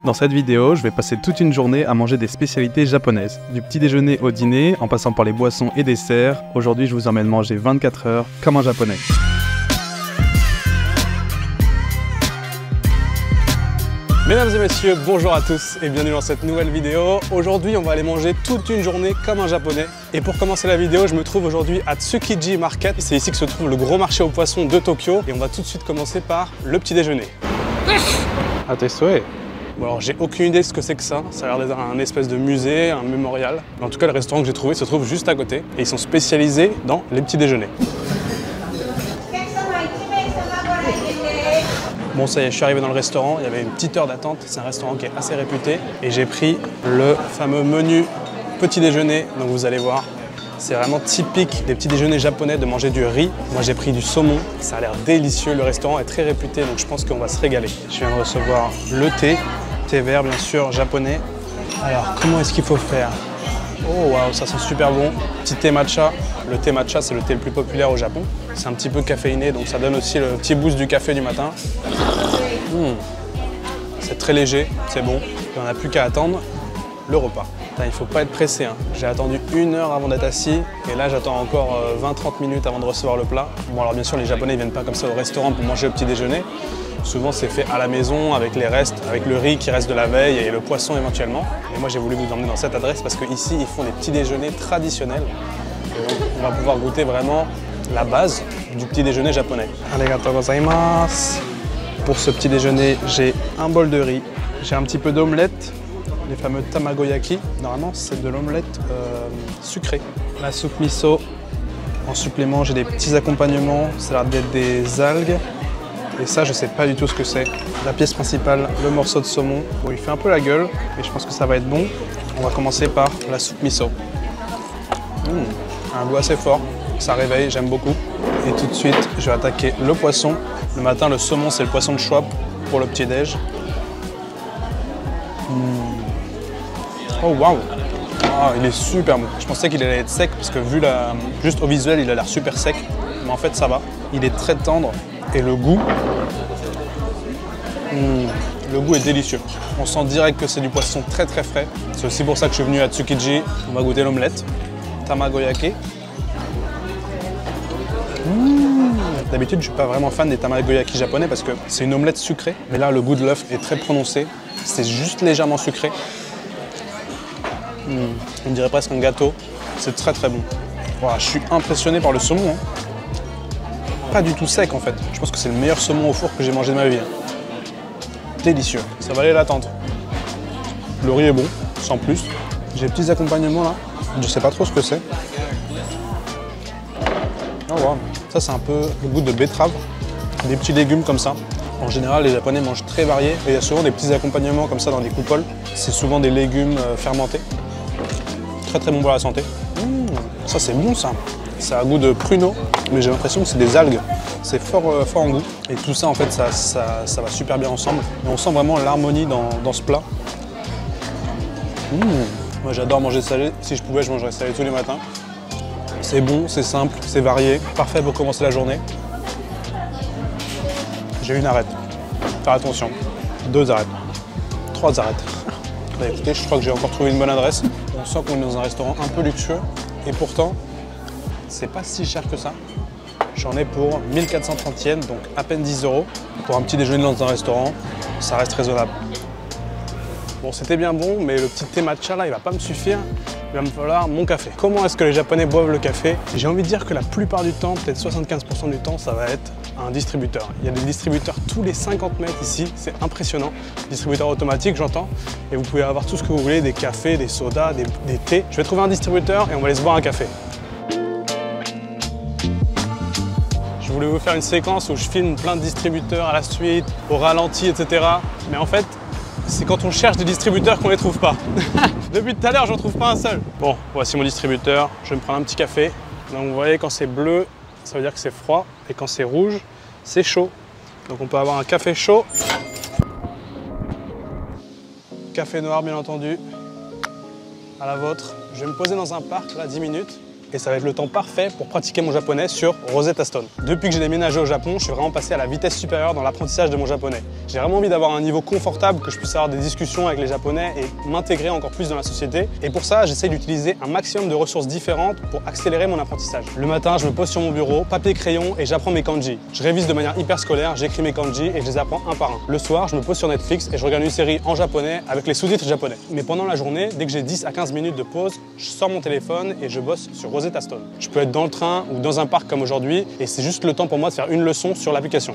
Dans cette vidéo, je vais passer toute une journée à manger des spécialités japonaises. Du petit déjeuner au dîner, en passant par les boissons et desserts, aujourd'hui je vous emmène manger 24 heures comme un japonais. Mesdames et messieurs, bonjour à tous et bienvenue dans cette nouvelle vidéo. Aujourd'hui, on va aller manger toute une journée comme un japonais. Et pour commencer la vidéo, je me trouve aujourd'hui à Tsukiji Market. C'est ici que se trouve le gros marché aux poissons de Tokyo. Et on va tout de suite commencer par le petit déjeuner. À tes souhaits. Bon alors j'ai aucune idée de ce que c'est que ça. Ça a l'air d'être un espèce de musée, un mémorial. Mais en tout cas, le restaurant que j'ai trouvé se trouve juste à côté. Et ils sont spécialisés dans les petits déjeuners. Bon ça y est, je suis arrivé dans le restaurant, il y avait une petite heure d'attente, c'est un restaurant qui est assez réputé et j'ai pris le fameux menu petit déjeuner, donc vous allez voir, c'est vraiment typique des petits déjeuners japonais de manger du riz. Moi j'ai pris du saumon, ça a l'air délicieux, le restaurant est très réputé donc je pense qu'on va se régaler. Je viens de recevoir le thé vert bien sûr, japonais. Alors comment est-ce qu'il faut faire? Oh waouh, ça sent super bon. Petit thé matcha. Le thé matcha, c'est le thé le plus populaire au Japon. C'est un petit peu caféiné, donc ça donne aussi le petit boost du café du matin. C'est très léger, c'est bon. Et on n'a plus qu'à attendre le repas. Putain, il ne faut pas être pressé, hein. J'ai attendu 1 heure avant d'être assis et là j'attends encore 20-30 minutes avant de recevoir le plat. Bon alors bien sûr les Japonais ne viennent pas comme ça au restaurant pour manger au petit déjeuner. Souvent c'est fait à la maison avec les restes, avec le riz qui reste de la veille et le poisson éventuellement. Et moi j'ai voulu vous emmener dans cette adresse parce qu'ici ils font des petits déjeuners traditionnels. Et donc, on va pouvoir goûter vraiment la base du petit déjeuner japonais. Arigatou gozaimasu. Pour ce petit déjeuner, j'ai un bol de riz, j'ai un petit peu d'omelette, les fameux tamagoyaki. Normalement c'est de l'omelette sucrée. La soupe miso. En supplément j'ai des petits accompagnements, ça a l'air d'être des algues. Et ça, je sais pas du tout ce que c'est. La pièce principale, le morceau de saumon. Bon, il fait un peu la gueule, mais je pense que ça va être bon. On va commencer par la soupe miso. Un goût assez fort, ça réveille, j'aime beaucoup. Et tout de suite, je vais attaquer le poisson. Le matin, le saumon, c'est le poisson de Schwab pour le petit-déj. Oh waouh! Ah, il est super bon. Je pensais qu'il allait être sec parce que vu juste au visuel, il a l'air super sec. Mais en fait, ça va. Il est très tendre. Et le goût est délicieux. On sent direct que c'est du poisson très très frais. C'est aussi pour ça que je suis venu à Tsukiji. On va goûter l'omelette. Tamagoyaki. D'habitude, je ne suis pas vraiment fan des tamagoyaki japonais parce que c'est une omelette sucrée. Mais là, le goût de l'œuf est très prononcé. C'est juste légèrement sucré. On dirait presque un gâteau. C'est très très bon. Voilà, je suis impressionné par le saumon. Pas du tout sec en fait. Je pense que c'est le meilleur saumon au four que j'ai mangé de ma vie. Délicieux. Ça valait l'attente. Le riz est bon, sans plus. J'ai des petits accompagnements là. Je sais pas trop ce que c'est. Oh wow. Ça c'est un peu le goût de betterave. Des petits légumes comme ça. En général, les Japonais mangent très varié. Et il y a souvent des petits accompagnements comme ça dans des coupoles. C'est souvent des légumes fermentés. Très très bon pour la santé. Ça c'est bon ça. Ça a un goût de pruneau, mais j'ai l'impression que c'est des algues. C'est fort en goût. Et tout ça, en fait, ça va super bien ensemble. Et on sent vraiment l'harmonie dans ce plat. Moi, j'adore manger salé. Si je pouvais, je mangerais salé tous les matins. C'est bon, c'est simple, c'est varié. Parfait pour commencer la journée. J'ai une arrête. Faire attention. 2 arrêtes. 3 arrêtes. Bah, écoutez, je crois que j'ai encore trouvé une bonne adresse. On sent qu'on est dans un restaurant un peu luxueux. Et pourtant, c'est pas si cher que ça. J'en ai pour 1430 yens, donc à peine 10 €. Pour un petit déjeuner dans un restaurant, ça reste raisonnable. Bon, c'était bien bon, mais le petit thé matcha là, il va pas me suffire. Il va me falloir mon café. Comment est-ce que les Japonais boivent le café? J'ai envie de dire que la plupart du temps, peut-être 75% du temps, ça va être un distributeur. Il y a des distributeurs tous les 50 mètres ici, c'est impressionnant. Distributeur automatique, j'entends. Et vous pouvez avoir tout ce que vous voulez, des cafés, des sodas, des thés. Je vais trouver un distributeur et on va aller se boire un café. Je voulais vous faire une séquence où je filme plein de distributeurs à la suite, au ralenti, etc. Mais en fait, c'est quand on cherche des distributeurs qu'on ne les trouve pas. Depuis tout à l'heure, j'en trouve pas un seul. Bon, voici mon distributeur. Je vais me prendre un petit café. Donc vous voyez, quand c'est bleu, ça veut dire que c'est froid. Et quand c'est rouge, c'est chaud. Donc on peut avoir un café chaud. Café noir, bien entendu. À la vôtre. Je vais me poser dans un parc, là, 10 minutes. et ça va être le temps parfait pour pratiquer mon japonais sur Rosetta Stone. Depuis que j'ai déménagé au Japon, je suis vraiment passé à la vitesse supérieure dans l'apprentissage de mon japonais. J'ai vraiment envie d'avoir un niveau confortable, que je puisse avoir des discussions avec les japonais et m'intégrer encore plus dans la société. Et pour ça, j'essaie d'utiliser un maximum de ressources différentes pour accélérer mon apprentissage. Le matin, je me pose sur mon bureau, papier crayon et j'apprends mes kanji. Je révise de manière hyper scolaire, j'écris mes kanji et je les apprends un par un. Le soir, je me pose sur Netflix et je regarde une série en japonais avec les sous-titres japonais. Mais pendant la journée, dès que j'ai 10 à 15 minutes de pause, je sors mon téléphone et je bosse sur Rosetta Stone. Je peux être dans le train ou dans un parc comme aujourd'hui et c'est juste le temps pour moi de faire une leçon sur l'application.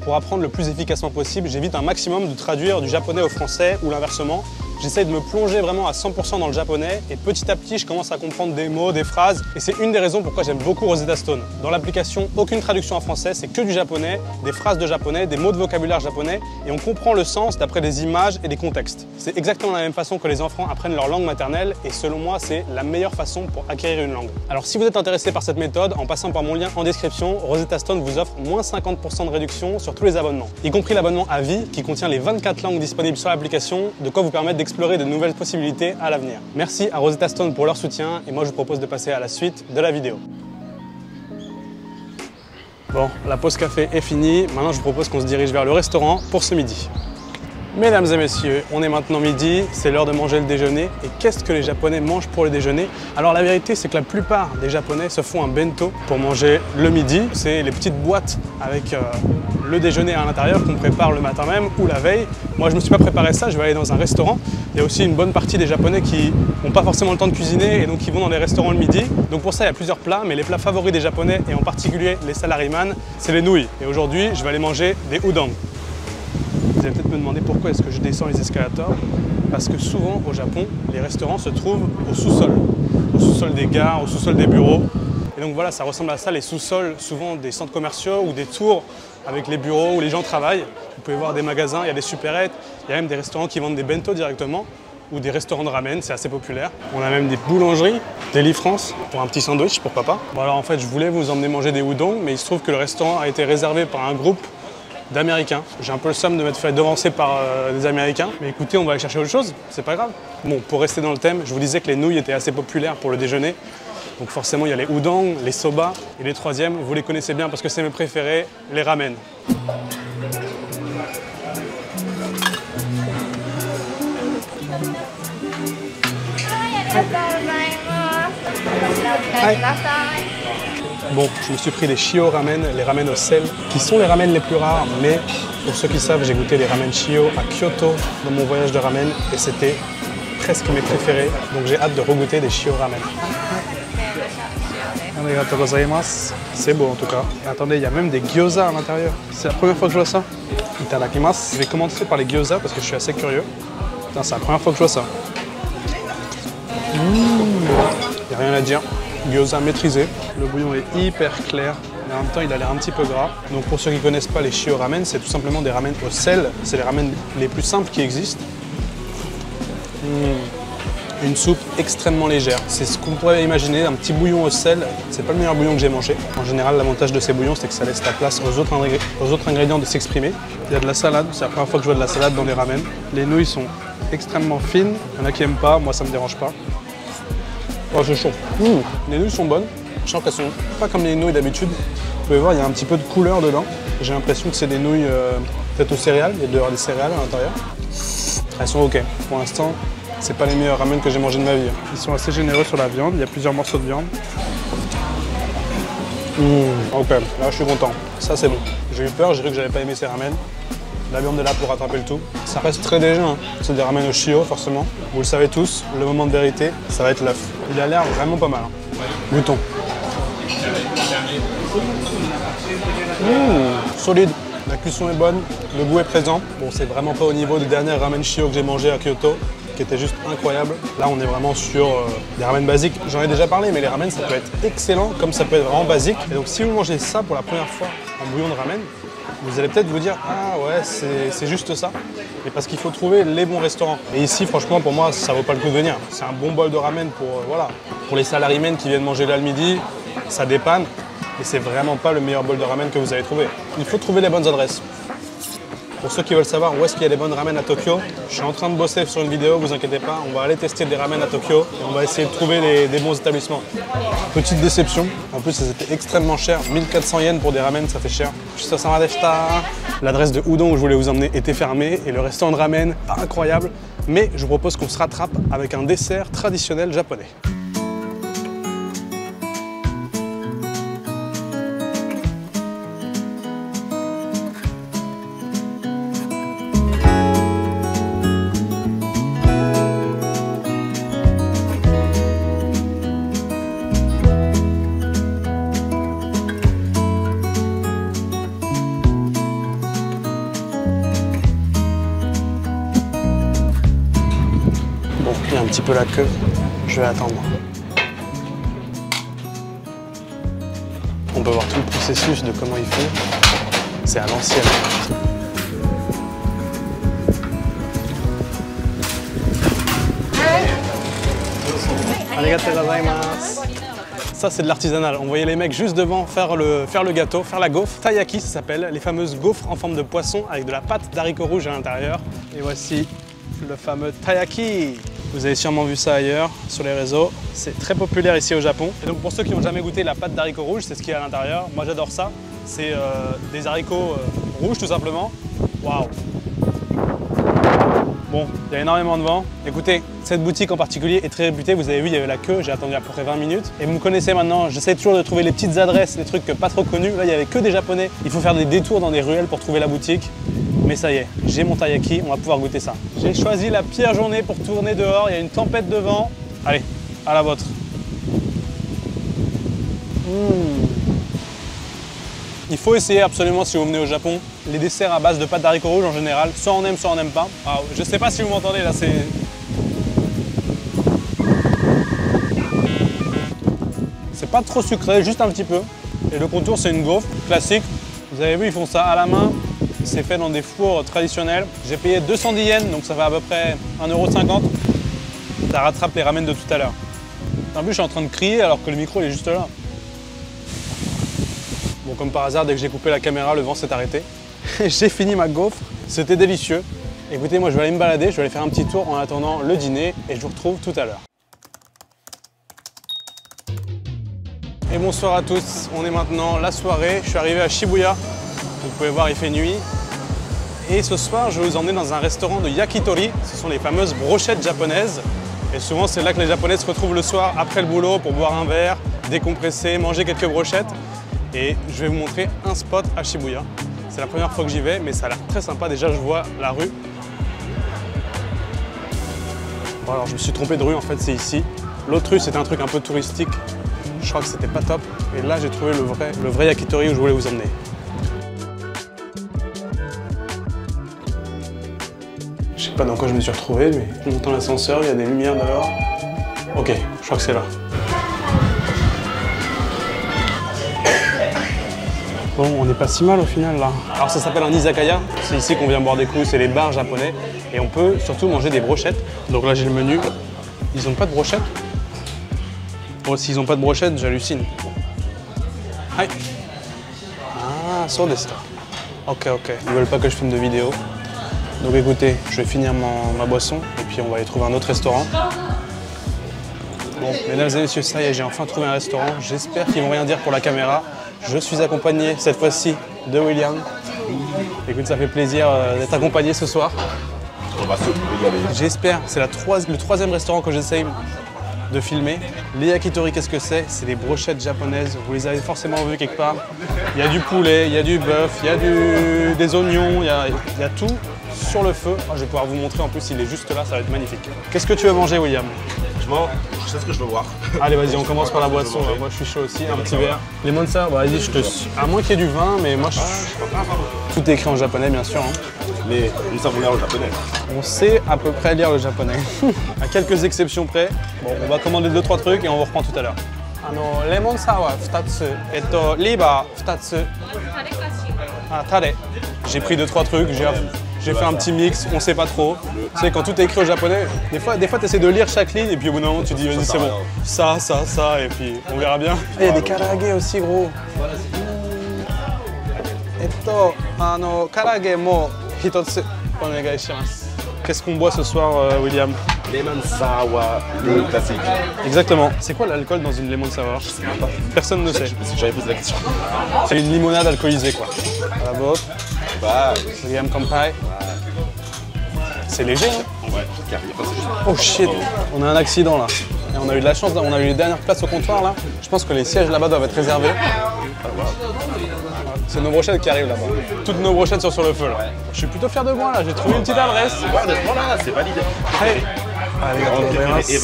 Pour apprendre le plus efficacement possible, j'évite un maximum de traduire du japonais au français ou l'inversement. J'essaie de me plonger vraiment à 100% dans le japonais et petit à petit, je commence à comprendre des mots, des phrases. Et c'est une des raisons pourquoi j'aime beaucoup Rosetta Stone. Dans l'application, aucune traduction en français, c'est que du japonais, des phrases de japonais, des mots de vocabulaire japonais et on comprend le sens d'après des images et des contextes. C'est exactement la même façon que les enfants apprennent leur langue maternelle et selon moi, c'est la meilleure façon pour acquérir une langue. Alors si vous êtes intéressé par cette méthode, en passant par mon lien en description, Rosetta Stone vous offre moins 50% de réduction sur tous les abonnements, y compris l'abonnement à vie qui contient les 24 langues disponibles sur l'application, de quoi vous permettre d'explorer de nouvelles possibilités à l'avenir. Merci à Rosetta Stone pour leur soutien et moi je vous propose de passer à la suite de la vidéo. Bon, la pause café est finie, maintenant je vous propose qu'on se dirige vers le restaurant pour ce midi. Mesdames et messieurs, on est maintenant midi, c'est l'heure de manger le déjeuner. Et qu'est-ce que les Japonais mangent pour le déjeuner? Alors la vérité, c'est que la plupart des Japonais se font un bento pour manger le midi. C'est les petites boîtes avec le déjeuner à l'intérieur qu'on prépare le matin même ou la veille. Moi, je ne me suis pas préparé ça, je vais aller dans un restaurant. Il y a aussi une bonne partie des Japonais qui n'ont pas forcément le temps de cuisiner et donc qui vont dans des restaurants le midi. Donc pour ça, il y a plusieurs plats, mais les plats favoris des Japonais et en particulier les salaryman, c'est les nouilles. Et aujourd'hui, je vais aller manger des udon. Vous allez peut-être me demander pourquoi est-ce que je descends les escalators. Parce que souvent au Japon, les restaurants se trouvent au sous-sol des gares, au sous-sol des bureaux. Et donc voilà, ça ressemble à ça, les sous-sols, souvent des centres commerciaux ou des tours avec les bureaux où les gens travaillent. Vous pouvez voir des magasins, il y a des supérettes, il y a même des restaurants qui vendent des bento directement ou des restaurants de ramen, c'est assez populaire. On a même des boulangeries, Deli France, pour un petit sandwich, pourquoi pas. Bon alors en fait, je voulais vous emmener manger des udon, mais il se trouve que le restaurant a été réservé par un groupe d'Américains. J'ai un peu le somme de m'être fait devancer par des Américains. Mais écoutez, on va aller chercher autre chose, c'est pas grave. Bon, pour rester dans le thème, je vous disais que les nouilles étaient assez populaires pour le déjeuner. Donc forcément, il y a les udon, les soba et les troisièmes, vous les connaissez bien parce que c'est mes préférés, les ramen. Bon, je me suis pris les shio ramen, les ramen au sel, qui sont les ramen les plus rares, mais pour ceux qui savent, j'ai goûté les ramen shio à Kyoto dans mon voyage de ramen et c'était presque mes préférés, donc j'ai hâte de regoûter des shio ramen. C'est beau en tout cas. Et attendez, il y a même des gyoza à l'intérieur. C'est la première fois que je vois ça. Itadakimasu. Je vais commencer par les gyoza parce que je suis assez curieux. Putain, c'est la première fois que je vois ça. Il n'y a rien à dire. Gyoza maîtrisé. Le bouillon est hyper clair, mais en même temps il a l'air un petit peu gras. Donc pour ceux qui ne connaissent pas les shio ramen, c'est tout simplement des ramen au sel. C'est les ramen les plus simples qui existent. Une soupe extrêmement légère. C'est ce qu'on pourrait imaginer, un petit bouillon au sel. C'est pas le meilleur bouillon que j'ai mangé. En général, l'avantage de ces bouillons, c'est que ça laisse la place aux autres ingrédients de s'exprimer. Il y a de la salade, c'est la première fois que je vois de la salade dans les ramen. Les nouilles sont extrêmement fines. Il y en a qui n'aiment pas, moi ça me dérange pas. Oh, c'est chaud. Les nouilles sont bonnes. Je sens qu'elles sont pas comme les nouilles d'habitude. Vous pouvez voir, il y a un petit peu de couleur dedans. J'ai l'impression que c'est des nouilles peut-être aux céréales. Il y a dehors des céréales à l'intérieur. Elles sont ok. Pour l'instant, c'est pas les meilleurs ramen que j'ai mangé de ma vie. Ils sont assez généreux sur la viande. Il y a plusieurs morceaux de viande. Ok, là je suis content. Ça c'est bon. J'ai eu peur, j'ai cru que j'avais pas aimé ces ramen. La viande est là pour rattraper le tout. Ça reste très léger, hein. C'est des ramen au shio forcément. Vous le savez tous, le moment de vérité, ça va être l'œuf. Il a l'air vraiment pas mal. Goûtons. Solide. La cuisson est bonne, le goût est présent. Bon, c'est vraiment pas au niveau des derniers ramen shio que j'ai mangé à Kyoto, qui était juste incroyable. Là, on est vraiment sur des ramen basiques. J'en ai déjà parlé, mais les ramen, ça peut être excellent, comme ça peut être vraiment basique. Et donc, si vous mangez ça pour la première fois en bouillon de ramen, vous allez peut-être vous dire « Ah ouais, c'est juste ça ». Mais parce qu'il faut trouver les bons restaurants. Et ici, franchement, pour moi, ça vaut pas le coup de venir. C'est un bon bol de ramen pour les salarymen qui viennent manger là le midi. Ça dépanne. Et c'est vraiment pas le meilleur bol de ramen que vous allez trouver. Il faut trouver les bonnes adresses. Pour ceux qui veulent savoir où est-ce qu'il y a des bonnes ramen à Tokyo, je suis en train de bosser sur une vidéo, vous inquiétez pas, on va aller tester des ramen à Tokyo et on va essayer de trouver des bons établissements. Petite déception, en plus c'était extrêmement cher, 1400 yens pour des ramen, ça fait cher. L'adresse de Udon où je voulais vous emmener était fermée et le restaurant de ramen, pas incroyable, mais je vous propose qu'on se rattrape avec un dessert traditionnel japonais. Bon, il y a un petit peu la queue, je vais attendre. On peut voir tout le processus de comment ils font. C'est à l'ancienne. Arigatou gozaimasu. Ça, c'est de l'artisanal. On voyait les mecs juste devant faire le gâteau, faire la gaufre. Taiyaki, ça s'appelle, les fameuses gaufres en forme de poisson avec de la pâte d'haricots rouges à l'intérieur. Et voici le fameux taiyaki. Vous avez sûrement vu ça ailleurs, sur les réseaux. C'est très populaire ici au Japon. Et donc pour ceux qui n'ont jamais goûté la pâte d'haricots rouges, c'est ce qu'il y a à l'intérieur. Moi j'adore ça. C'est des haricots rouges tout simplement. Waouh! Bon, il y a énormément de vent. Écoutez, cette boutique en particulier est très réputée. Vous avez vu, il y avait la queue, j'ai attendu à peu près 20 minutes. Et vous me connaissez maintenant, j'essaie toujours de trouver les petites adresses, les trucs pas trop connus. Là, il n'y avait que des Japonais. Il faut faire des détours dans des ruelles pour trouver la boutique. Mais ça y est, j'ai mon taiyaki, on va pouvoir goûter ça. J'ai choisi la pire journée pour tourner dehors, il y a une tempête de vent. Allez, à la vôtre. Il faut essayer absolument si vous venez au Japon, les desserts à base de pâte d'haricots rouges en général. Soit on aime, soit on n'aime pas. Alors, je sais pas si vous m'entendez là, c'est pas trop sucré, juste un petit peu. Et le contour, c'est une gaufre classique. Vous avez vu, ils font ça à la main. C'est fait dans des fours traditionnels. J'ai payé 210 yens, donc ça fait à peu près 1,50 €. Ça rattrape les ramen de tout à l'heure. En plus, je suis en train de crier alors que le micro il est juste là. Bon, comme par hasard, dès que j'ai coupé la caméra, le vent s'est arrêté. J'ai fini ma gaufre, c'était délicieux. Écoutez, moi je vais aller me balader, je vais aller faire un petit tour en attendant le dîner et je vous retrouve tout à l'heure. Et bonsoir à tous, on est maintenant la soirée, je suis arrivé à Shibuya. Vous pouvez voir, il fait nuit. Et ce soir, je vais vous emmener dans un restaurant de yakitori. Ce sont les fameuses brochettes japonaises. Et souvent, c'est là que les Japonais se retrouvent le soir après le boulot pour boire un verre, décompresser, manger quelques brochettes. Et je vais vous montrer un spot à Shibuya. C'est la première fois que j'y vais, mais ça a l'air très sympa. Déjà, je vois la rue. Bon, alors, je me suis trompé de rue, en fait, c'est ici. L'autre rue, c'était un truc un peu touristique. Je crois que c'était pas top. Et là, j'ai trouvé le vrai yakitori où je voulais vous emmener. Je sais pas dans quoi je me suis retrouvé, mais je monte dans l'ascenseur, il y a des lumières dehors. Ok, je crois que c'est là. Bon, on n'est pas si mal au final là. Alors ça s'appelle un izakaya, c'est ici qu'on vient boire des coups, c'est les bars japonais. Et on peut surtout manger des brochettes. Donc là j'ai le menu. Ils n'ont pas de brochettes. Bon, s'ils n'ont pas de brochettes, j'hallucine. Hi. Ah, so desu ka. Ok, ok. Ils veulent pas que je filme de vidéo. Donc écoutez, je vais finir ma boisson et puis on va aller trouver un autre restaurant. Bon, mesdames et messieurs, ça y est, j'ai enfin trouvé un restaurant. J'espère qu'ils vont rien dire pour la caméra. Je suis accompagné cette fois-ci de William. Écoute, ça fait plaisir d'être accompagné ce soir. On va se régaler. J'espère, c'est le troisième restaurant que j'essaye de filmer. Les yakitori, qu'est-ce que c'est? C'est des brochettes japonaises, vous les avez forcément vues quelque part. Il y a du poulet, il y a du bœuf, il y a des oignons, il y a tout sur le feu. Je vais pouvoir vous montrer en plus, il est juste là, ça va être magnifique. Qu'est-ce que tu veux manger, William? Je sais ce que je veux voir. Allez, vas-y, on commence par la boisson. Moi, je suis chaud aussi, un petit verre. Les monsters, vas-y, je te suis. À moins qu'il y ait du vin, mais moi, tout est écrit en japonais, bien sûr. Mais nous savons lire le japonais. On sait à peu près lire le japonais. À quelques exceptions près. Bon, on va commander 2-3 trucs et on vous reprend tout à l'heure. Lemon sour 2つ, liba 2つ. Ah, tare. J'ai pris 2-3 trucs, j'ai fait un petit mix, on sait pas trop. Tu sais, quand tout est écrit au japonais, des fois tu essaies de lire chaque ligne et puis au bout d'un moment tu dis vas-y c'est bon. Ça, et puis on verra bien. Il y a des karaage aussi, gros. Karaage mo Hitotsu onegaishimasu. Qu'est-ce qu'on boit ce soir, William? Lemon sour, le classique. Exactement. C'est quoi l'alcool dans une lemon sour? Personne ne sait. J'avais posé la question. C'est une limonade alcoolisée, quoi. À la vôtre. Bah, William Kampai. C'est léger, hein? ouais, carré. Enfin, c'est juste... Oh shit, on a un accident là. Et on a eu de la chance, on a eu les dernières places au comptoir là. Je pense que les sièges là-bas doivent être réservés. C'est nos brochettes qui arrivent là-bas. Toutes nos brochettes sont sur le feu là. Je suis plutôt fier de moi là, j'ai trouvé une petite adresse. Ouais, honnêtement là, c'est validé. Hey. Allez,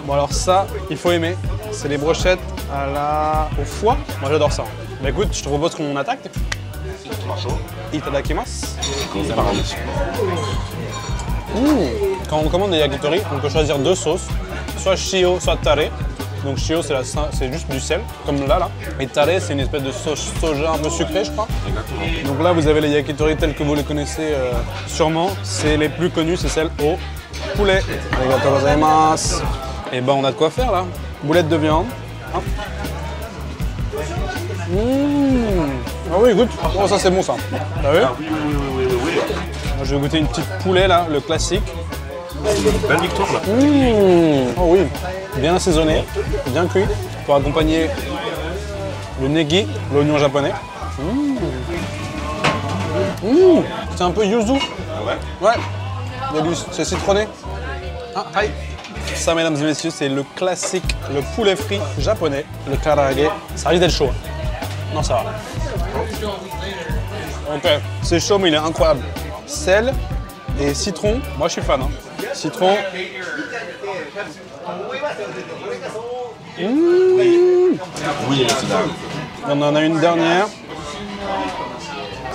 bon alors ça, il faut aimer. C'est les brochettes au foie. Moi j'adore ça. Bah écoute, je te propose qu'on attaque. Itadakimasu. Commencez par un monsieur. Quand on commande des yakitori, on peut choisir deux sauces, soit shio, soit tare. Donc shio, c'est juste du sel, comme là. Et tare, c'est une espèce de sauce soja un peu sucrée, je crois. Exactement. Donc là, vous avez les yakitori tels que vous les connaissez sûrement. C'est les plus connus, c'est celles au poulet. Arigatou gozaimasu. Et ben, on a de quoi faire là. Boulettes de viande. Hop. Ah oui, goûte. Oh, ça c'est bon ça. T'as vu? Oui. Moi, je vais goûter une petite poulet là, le classique. Belle victoire là. Oh oui, bien assaisonné, bien cuit, pour accompagner le negi, l'oignon japonais. C'est un peu yuzu. Ah ouais? Ouais, c'est citronné. Ah, hi. Ça, mesdames et messieurs, c'est le classique, le poulet frit japonais, le karaage. Ça risque d'être chaud. Non, ça va. Ok, c'est chaud, mais il est incroyable. Sel et citron, moi je suis fan. Hein. Citron. Oui, mais c'est là. On en a une dernière.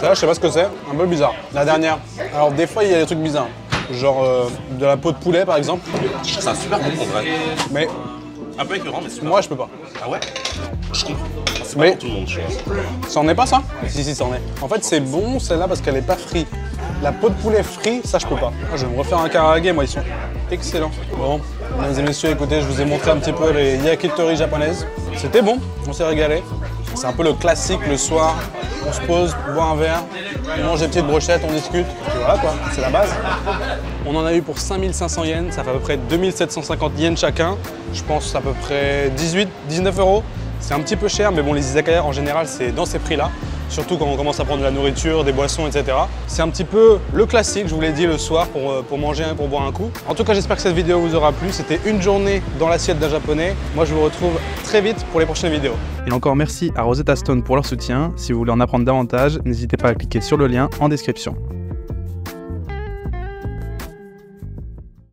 Ça, je sais pas ce que c'est, un peu bizarre. La dernière. Alors des fois, il y a des trucs bizarres. Genre de la peau de poulet, par exemple. Je trouve ça super bon en vrai. Mais Un peu écœurant, mais super. moi, je peux pas. Ah ouais? Je comprends. C'est Mais- pas pour tout le monde, je vois. Ça en est pas, ça? Si, ça en est. En fait, c'est bon, celle-là, parce qu'elle est pas frite. La peau de poulet frite, ça, je peux pas. Ah, je vais me refaire un karaage, moi, ils sont excellents. Bon, mesdames et messieurs, écoutez, je vous ai montré un petit peu les yakitori japonaises. C'était bon, on s'est régalé. C'est un peu le classique, le soir, on se pose, on boit un verre, on mange des petites brochettes, on discute. Et voilà, quoi, c'est la base. On en a eu pour 5500 yens, ça fait à peu près 2750 yens chacun. Je pense à peu près 18-19 euros. C'est un petit peu cher, mais bon, les izakaya en général, c'est dans ces prix-là. Surtout quand on commence à prendre de la nourriture, des boissons, etc. C'est un petit peu le classique, je vous l'ai dit, le soir pour manger, pour boire un coup. En tout cas, j'espère que cette vidéo vous aura plu. C'était une journée dans l'assiette d'un japonais. Moi, je vous retrouve très vite pour les prochaines vidéos. Et encore merci à Rosetta Stone pour leur soutien. Si vous voulez en apprendre davantage, n'hésitez pas à cliquer sur le lien en description.